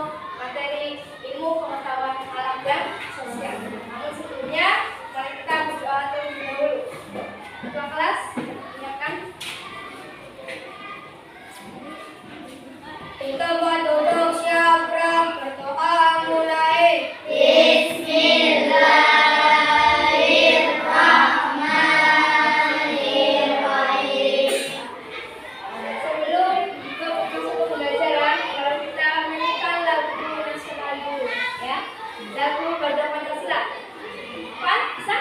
untuk materi ilmu pengetahuan alam dan sosial. Namun sebelumnya, mari kita berdoa terlebih dahulu. Ketua kelas, silakan. Kita duduk siap berdoa mulai. Bismillahirrahmanirrahim. Sebelum masuk ke pembelajaran, kalau kita menyanyikan lagu nasional dulu, ya. Lagu Garuda Pancasila. Pan, bisa?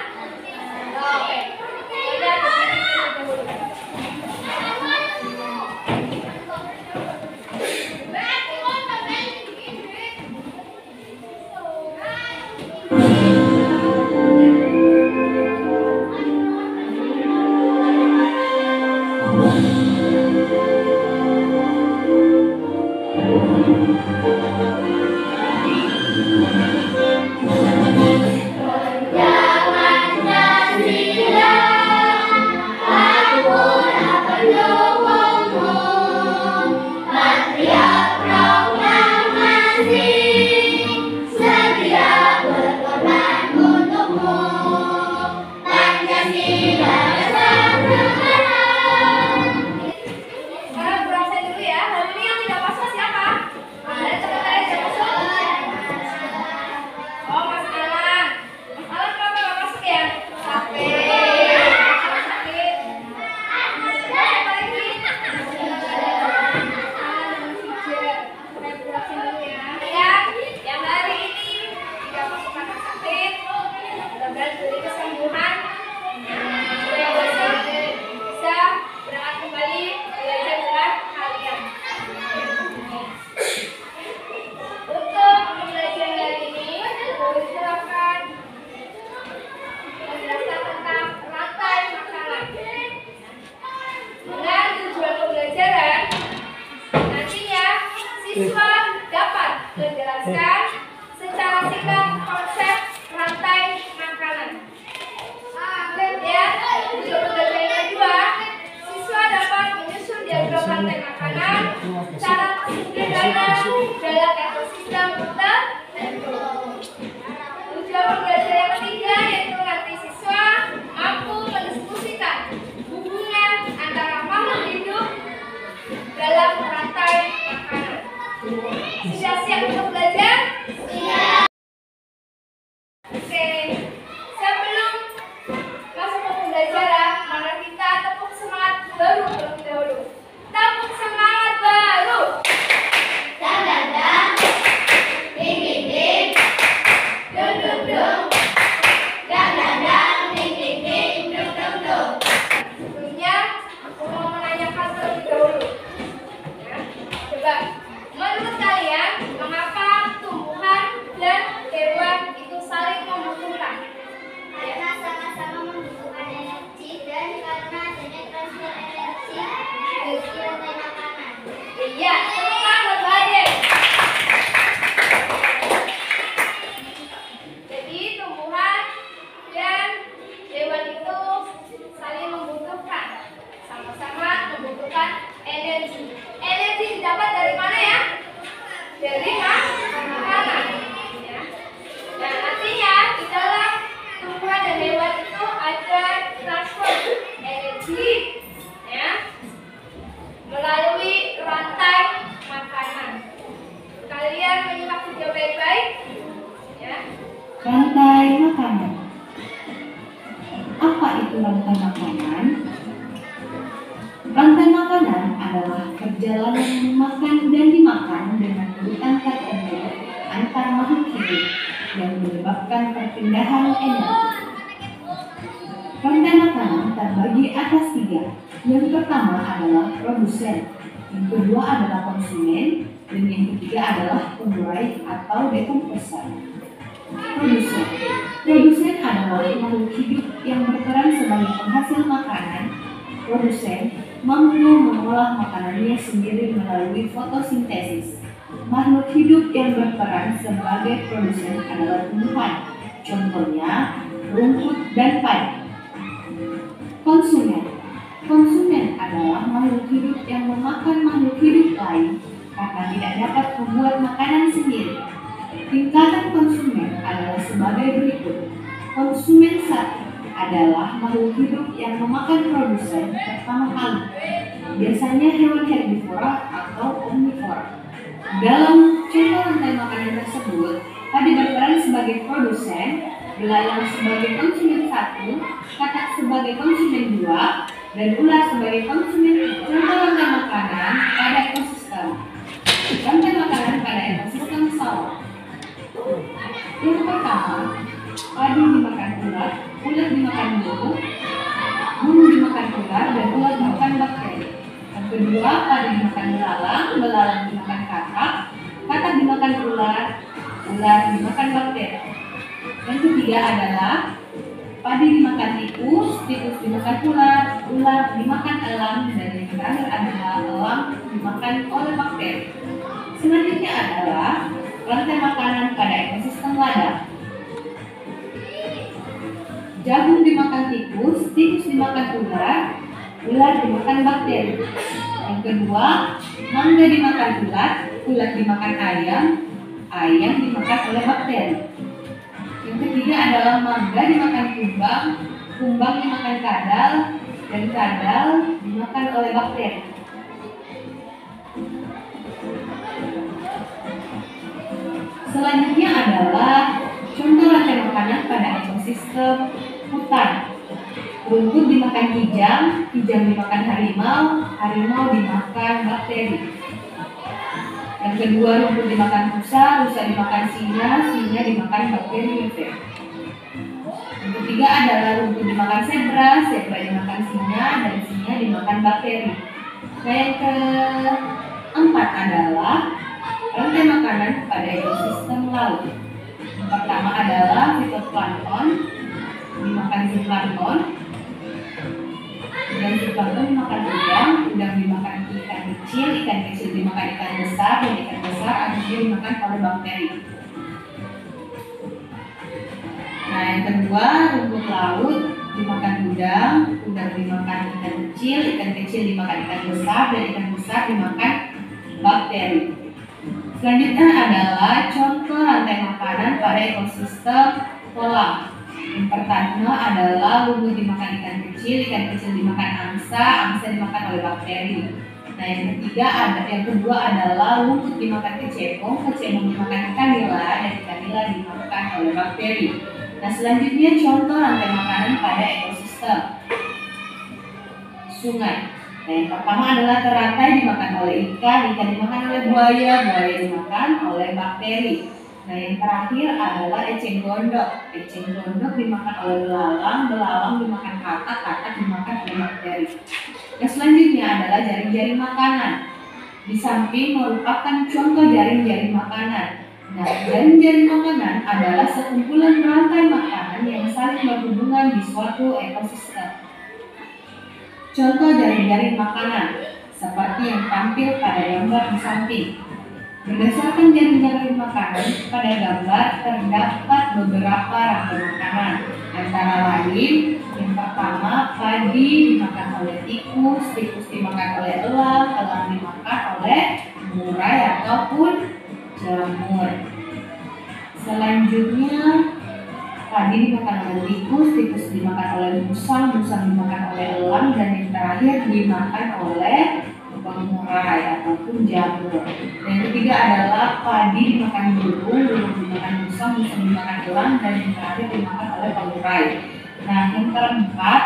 Oke. Kita berdiri terlebih dahulu. Siswa dapat menjelaskan secara singkat konsep rantai makanan. Ya, untuk pembelajaran yang kedua, siswa dapat menyusun diagram rantai makanan secara sederhana dalam ekosistem tertentu. Tujuan pembelajaran yang ketiga yaitu nanti siswa mampu mendiskusikan hubungan antara makhluk hidup dalam rantai makanan. Sudah siap untuk belajar? Siap. Oke, sebelum masuk ke pembelajaran, mari kita tepuk semangat baru terlebih dahulu. Tepuk semangat baru. Dang dang dang, ding ding ding, dung dung dung, dang dang dang, ding ding ding, dung dung dung. Sebelumnya, aku mau menanyakan terlebih dahulu. Ya, coba. Menurut kalian, mengapa tumbuhan dan hewan itu saling membutuhkan? Karena sama-sama membutuhkan energi dan karena adanya transfer energi dari rantai makanan. Iya, teman berbalik. Jadi tumbuhan dan hewan itu saling membutuhkan, sama-sama membutuhkan energi. Energi didapat dari mana ya? Dari makanan. Ya. Nah, artinya di dalam tumbuhan dan hewan itu ada transfer energi, ya, melalui rantai makanan. Kalian menyimak video baik-baik, ya. Rantai makanan. Apa itu rantai makanan? Rantai makanan adalah perjalanan memakan dan dimakan dengan urutan tertentu antar makhluk hidup yang menyebabkan perpindahan energi. Rantai makanan terbagi atas 3. Yang pertama adalah produsen, yang kedua adalah konsumen, dan yang ketiga adalah pengurai atau dekomposer. Produsen. Produsen adalah makhluk hidup yang berperan sebagai penghasil makanan. Produsen mampu mengolah makanannya sendiri melalui fotosintesis. Makhluk hidup yang berperan sebagai produsen adalah tumbuhan, contohnya rumput dan padi. Konsumen. Konsumen adalah makhluk hidup yang memakan makhluk hidup lain karena tidak dapat membuat makanan sendiri. Tingkatan konsumen adalah sebagai berikut. Konsumen satu adalah makhluk hidup yang memakan produsen pertama kali. Biasanya hewan herbivora atau omnivora. Dalam contoh rantai makanan tersebut, padi berperan sebagai produsen, belalang sebagai konsumen satu, katak sebagai konsumen dua, dan ular sebagai konsumen tiga. Contoh rantai makanan pada ekosistem. Rantai makanan pada ekosistem sawah. Yang pertama, padi dimakan ulat, ulat dimakan burung, burung dimakan ular, dan ular dimakan bakteri. Yang kedua, padi dimakan belalang, belalang dimakan katak, katak dimakan ular, ular dimakan bakteri. Yang ketiga adalah padi dimakan tikus, tikus dimakan ular, ular dimakan elang, dan yang terakhir adalah elang dimakan oleh bakteri. Selanjutnya adalah rantai makanan pada ekosistem ladang. Jagung dimakan tikus, tikus dimakan ular, ular dimakan bakteri. Yang kedua, mangga dimakan ulat, ulat dimakan ayam, ayam dimakan oleh bakteri. Yang ketiga adalah mangga dimakan kumbang, kumbang dimakan kadal, dan kadal dimakan oleh bakteri. Selanjutnya adalah contoh rantai makanan pada ekosistem hutan. Rumput dimakan kijang, kijang dimakan harimau, harimau dimakan bakteri. Yang kedua, rumput dimakan rusa, rusa dimakan singa, singa dimakan bakteri efek. Yang ketiga adalah rumput dimakan zebra, zebra dimakan singa, dan singa dimakan bakteri. Nah, yang keempat adalah rantai makanan pada ekosistem laut. Yang pertama adalah fitoplankton, dimakan zooplankton, dan zooplankton dimakan udang, udang dimakan ikan kecil dimakan ikan besar, dan ikan besar akhirnya dimakan oleh bakteri. Nah, yang kedua, rumput laut dimakan udang, udang dimakan ikan kecil dimakan ikan besar, dan ikan besar dimakan bakteri. Selanjutnya adalah contoh rantai makanan pada ekosistem kolam. Yang pertama adalah lumut dimakan ikan kecil dimakan angsa dimakan oleh bakteri. Nah, yang kedua adalah lumut dimakan kecebong dimakan ikan nila, dan ikan nila dimakan oleh bakteri. Nah, selanjutnya contoh rantai makanan pada ekosistem sungai. Nah, yang pertama adalah teratai dimakan oleh ikan dimakan oleh buaya dimakan oleh bakteri. Nah, yang terakhir adalah eceng gondok dimakan oleh belalang dimakan katak dimakan oleh bakteri. Nah, selanjutnya adalah jaring-jaring makanan. Di samping merupakan contoh jaring-jaring makanan. Nah, jaring-jaring makanan adalah sekumpulan rantai makanan yang saling berhubungan di suatu ekosistem. Contoh jaring-jaring makanan seperti yang tampil pada gambar di samping. Berdasarkan jaring-jaring makanan pada gambar terdapat beberapa rantai makanan. Antara lain, yang pertama padi dimakan oleh tikus dimakan oleh elang dimakan oleh murai ataupun jamur. Selanjutnya padi dimakan oleh tikus dimakan oleh musang dimakan oleh elang, dan yang terakhir dimakan oleh pengurai ataupun jamur. Dan yang ketiga adalah padi dimakan burung dimakan musang dimakan elang, dan yang terakhir dimakan oleh pengurai. Nah, yang keempat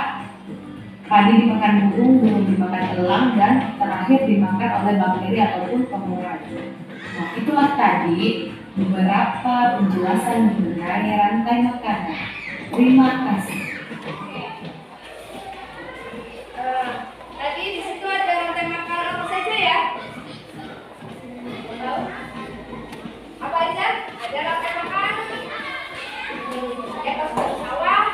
padi dimakan burung dimakan elang, dan terakhir dimakan oleh bakteri ataupun pengurai. Nah, itulah tadi beberapa penjelasan mengenai rantai makanan. Terima kasih. Tadi di situ ada rantai makanan apa saja ya? Tahu? Apa aja? Ada rantai makanan. Di atas sawah.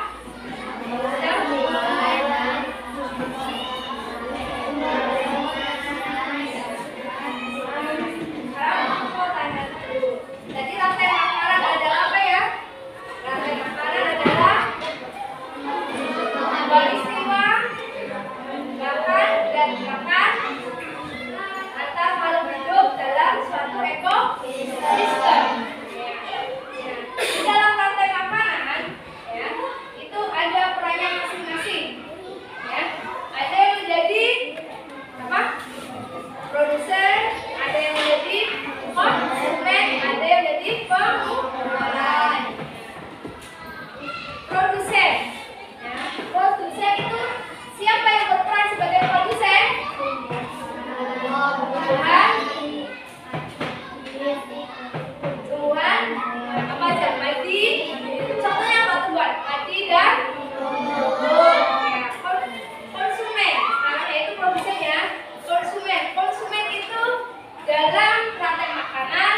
Tadi rantai makanan adalah apa ya? Rantai makanan adalah dalam rantai makanan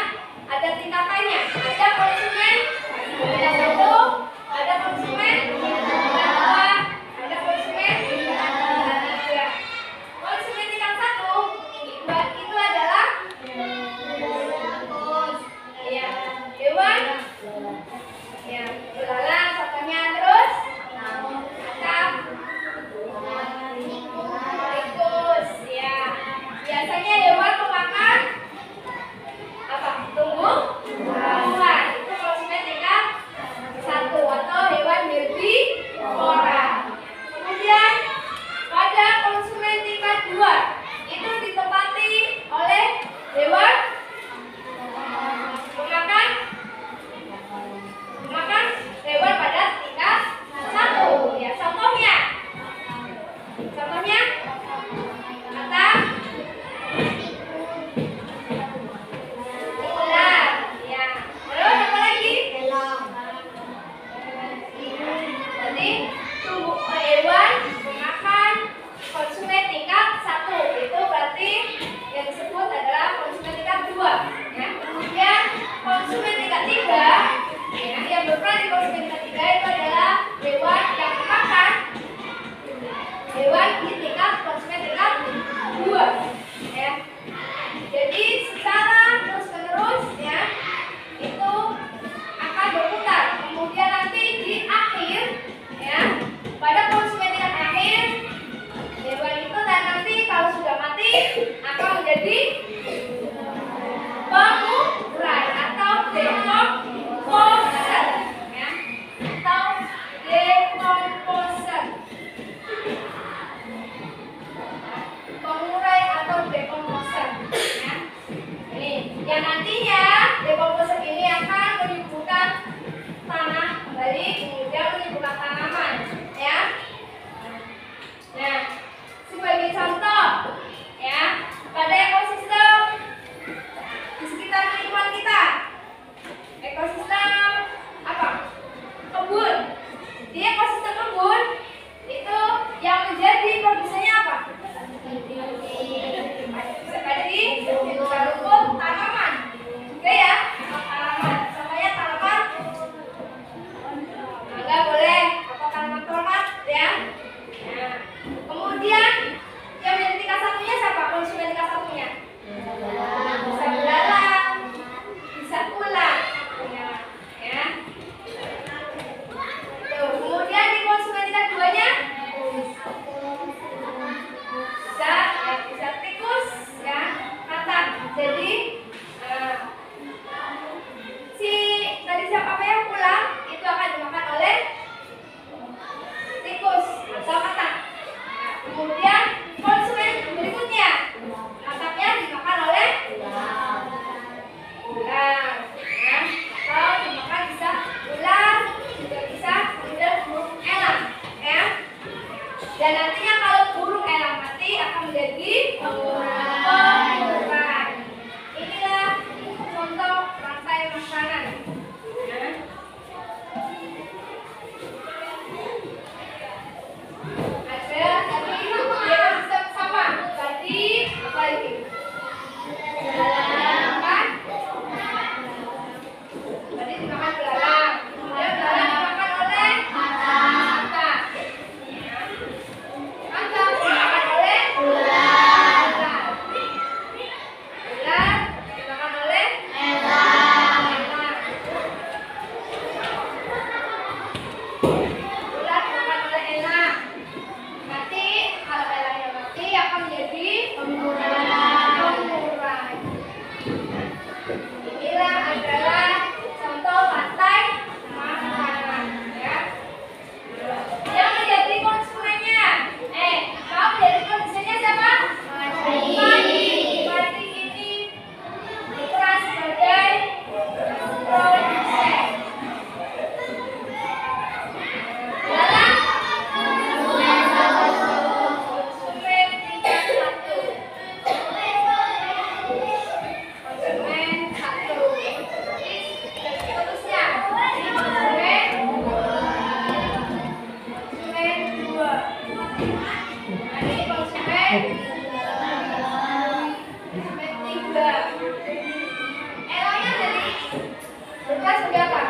ada tingkatannya. Ada konsumen tingkat 1, ada konsumen tingkat 2, ada konsumen tingkat 3. Konsumen tingkat 1 itu adalah ya, hewan ya, belalang contohnya, terus atap, tikus ya. Biasanya hewan memakan apa? Tumbuh L-nya dari bekas sebagai apa?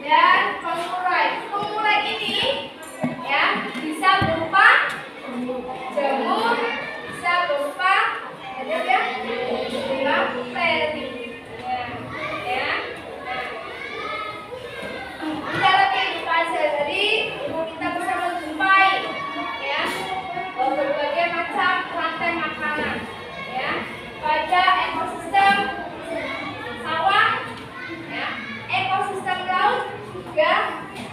Dan pengurai ini ya bisa berupa jamur, bisa berupa peri. Ya. Di dalam kehidupan sehari-hari kita bisa menjumpai ya berbagai macam rantai makanan ya pada ekosistem sawah ya, ekosistem laut juga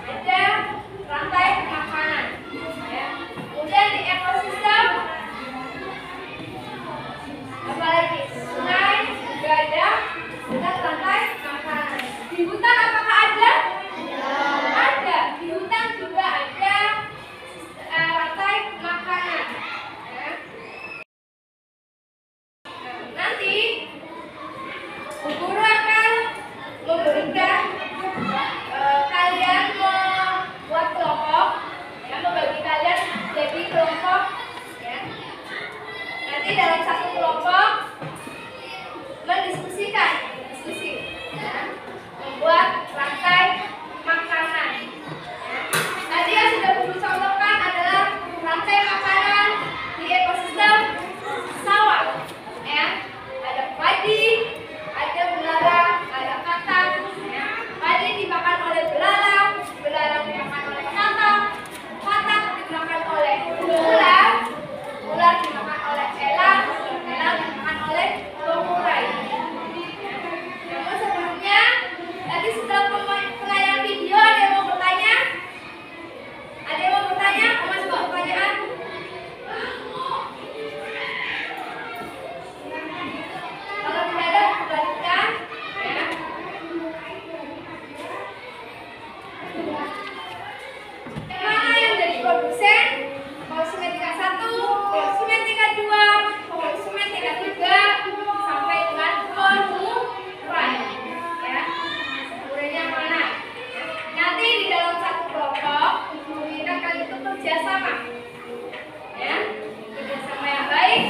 ada rantai makanan ya. Kemudian di ekosistem apalagi sungai juga ada rantai makanan. Di hutan apakah ada? Ada. Di hutan juga ada rantai makanan ya. Nanti guru akan memberikan kalian membuat kelompok ya, membagi kalian jadi kelompok ya. Nanti dalam satu kelompok diskusi ya, membuat rantai makanan ya. Tadi yang sudah guru contohkan adalah rantai makanan di ekosistem sawah ya. Ada padi, ada belalang, ada katak ya. Padi dimakan oleh belalang, belalang dimakan oleh katak, katak dimakan oleh ular, ular dimakan oleh elang, elang dimakan oleh pengurai. Namun sebelumnya, tadi setelah penayangan video ada yang mau bertanya? Ada yang mau bertanya? Mau masuk pertanyaan? Kalau tidak ada, lanjutkan ya. Yang mana yang jadi produsen? Konsumen tingkat 1, konsumen tingkat 2, konsumen tingkat 3 sampai dengan pengurai ya. Urainya mana? Nanti di dalam satu kelompok kita akan itu kerjasama ya, kerjasama yang baik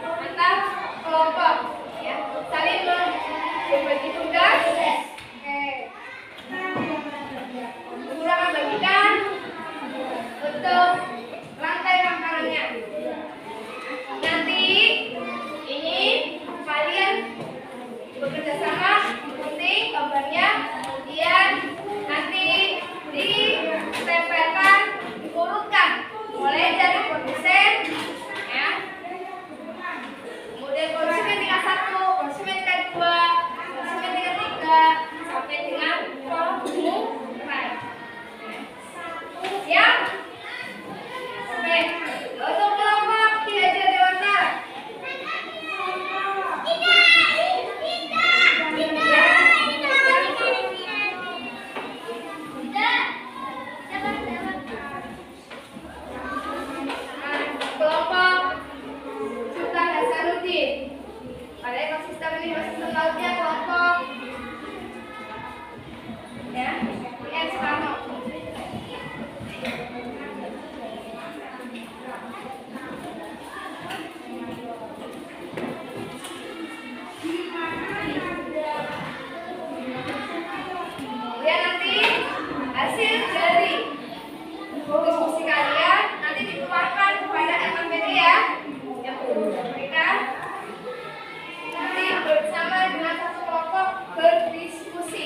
antar kelompok ya, saling berbagi tugas. Guru akan bagikan untuk rantai makanannya. Nanti ini kalian bekerja sama, gunting gambarnya, kemudian nanti ditempelkan, diurutkan mulai dari produsen ya, kemudian konsumen tingkat 1, konsumen tingkat 2, konsumen tingkat 3 sampai dengan pengurai. Siap? Oke, untuk kelompok Ki Hajar Dewantara. Kelompok Sultan Hasanuddin. Pada ekosistem ini ekosistem lautnya kelompok ya, IN Soekarno. Kemudian nanti hasil dari diskusi kalian nanti dikeluarkan kepada LKPD ya, yang guru berikan. Nanti bersama dengan satu kelompok berdiskusi.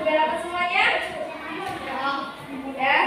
Sudah dapat semuanya? Sudah?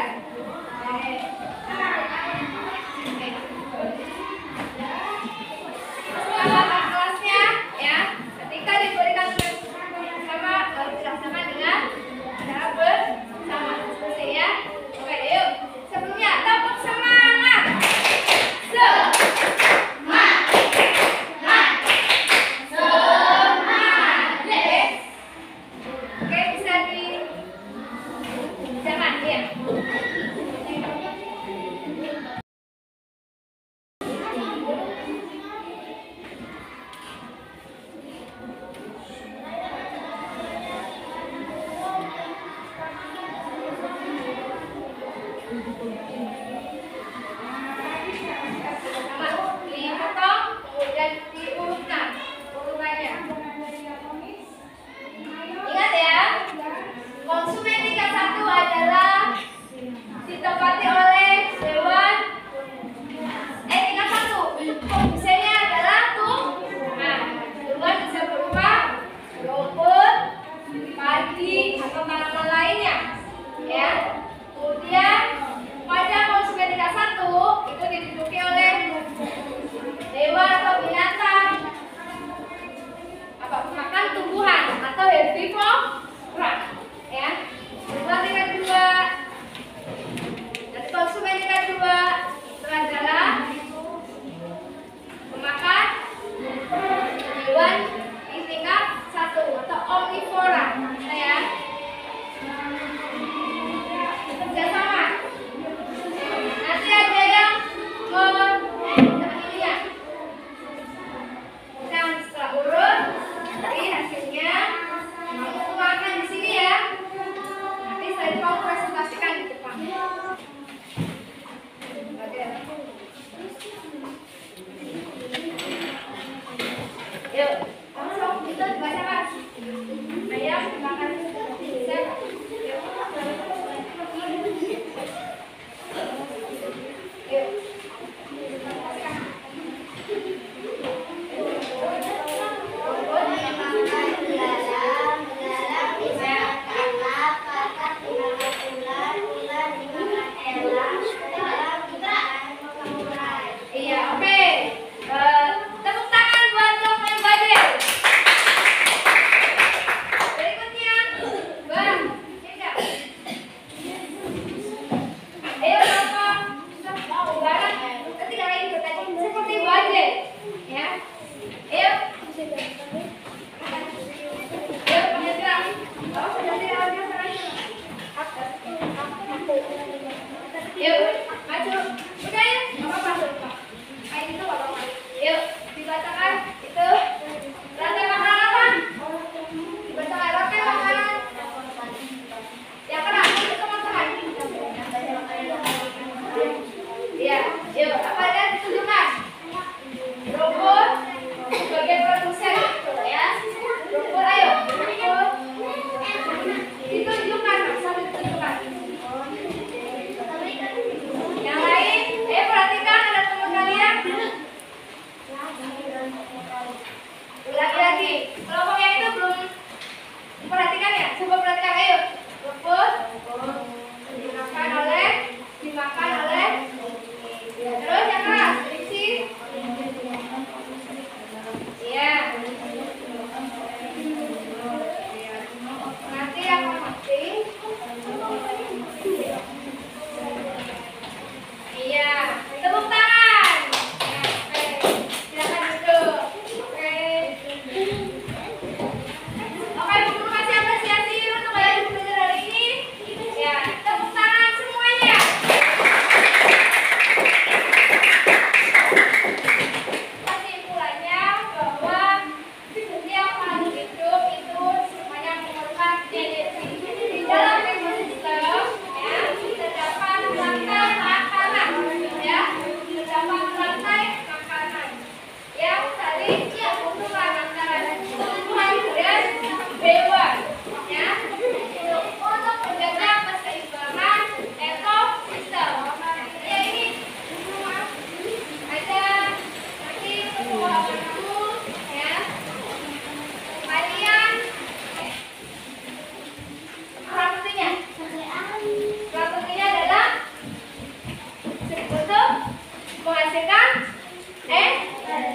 menghasilkan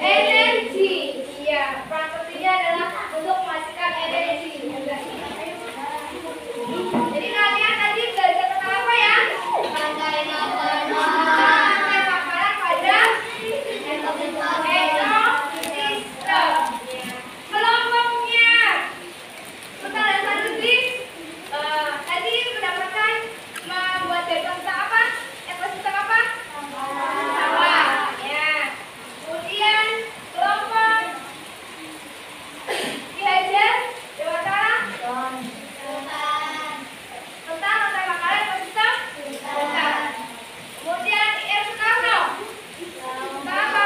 energi. Iya, peran pentingnya adalah untuk menghasilkan energi. Jadi kalian tadi belajar tentang apa ya? Rantai makanan pada ekosistem. Kelompoknya. Total dasar negeri tadi mendapatkan membuat diagram tentang apa? Ekosistem apa? Sawah. Ya. Kemudian kelompok Ki Hajar Dewantara tentang rantai makanan ekosistem. Kemudian Ir Soekarno tentang apa?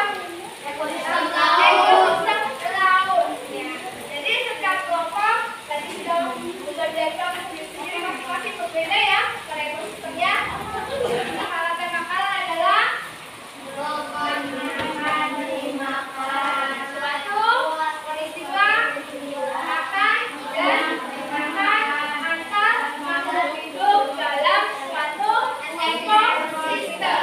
Ekosistem laut. Ya. Jadi setiap kelompok tadi sudah diagram sendiri masing-masing berbeda ya pada ekosistemnya. Rantai makanan adalah makan suatu peristiwa makan dan dimakan antar makhluk hidup dalam suatu ekosistem.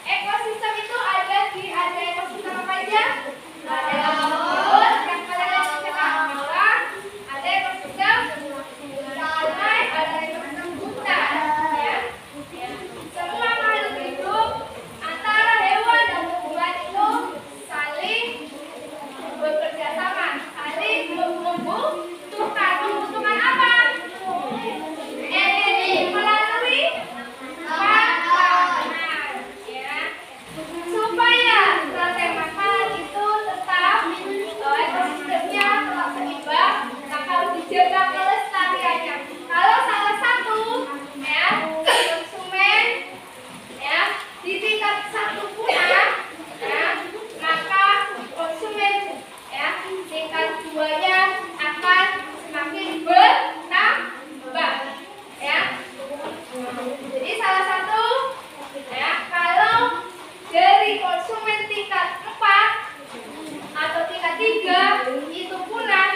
Ekosistem itu ada ekosistem apa aja? Ada laut, yang kalian lihat bawah, ada ekosistem sungai, ada ekosistem hutan, ya. Semua makhluk hidup antara hewan dan tumbuhan itu saling bekerja sama, saling membutuhkan. Membutuhkan apa? Energi melalui makanan, ya. Supaya rantai makanan itu tetap ekosistemnya tetap seimbang, maka harus dijaga kelestariannya. Kalau salah satu ya konsumen ya di tingkat satu punah, ya, maka konsumen ya tingkat duanya akan semakin bertambah, ya. Jadi salah satu ya kalau dari konsumen tingkat 4 atau tingkat 3 itu punah,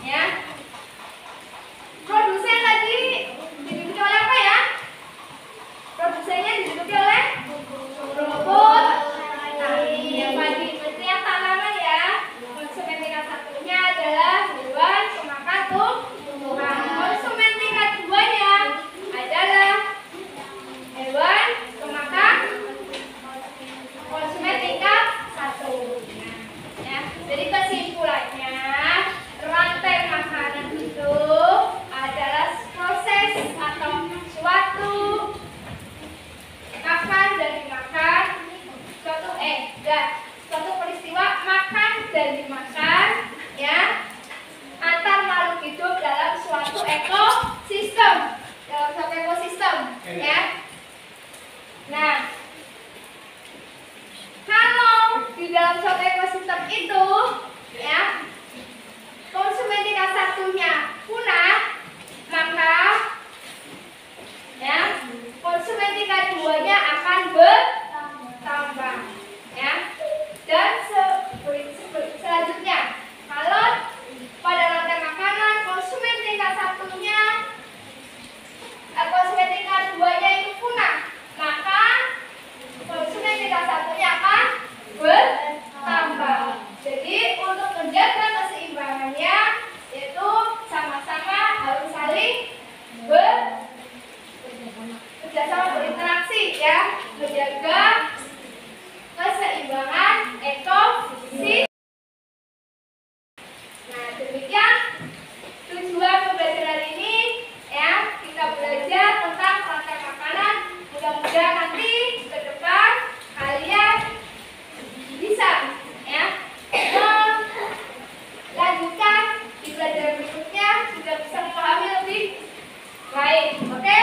ya. Produsen tadi diduduki oleh apa ya? Produsennya diduduki oleh robot tani yang padi, berarti yang tanaman ya. Konsumen tingkat satunya adalah hewan pemakan tumbuhan. Konsumen tingkat 2-nya adalah hewan pemakan konsumen tingkat 1. Ya, jadi kesimpulannya rantai makanan itu adalah proses atau suatu makan dan dimakan, suatu peristiwa makan dan dimakan, ya, antar makhluk hidup dalam suatu ekosistem, ya. Nah, kalau di dalam suatu ekosistem itu, ya, konsumen tingkat satunya punah, maka ya konsumen tingkat 2-nya akan bertambah, ya. Dan selanjutnya, kalau pada rantai makanan konsumen tingkat satunya konsumen tingkat 2-nya itu punah, maka konsumen tingkat satunya akan bertambah. Jadi untuk menjaga keseimbangannya itu sama-sama harus saling bekerjasama, berinteraksi, ya, menjaga keseimbangan ekosistem. Nah, demikian tujuan pembelajaran ini, ya. Kita belajar tentang rantai makanan. Mudah-mudahan nanti ke depan kalian bisa, ya, melanjutkan di pelajaran berikutnya, sudah bisa memahami lebih baik. Oke?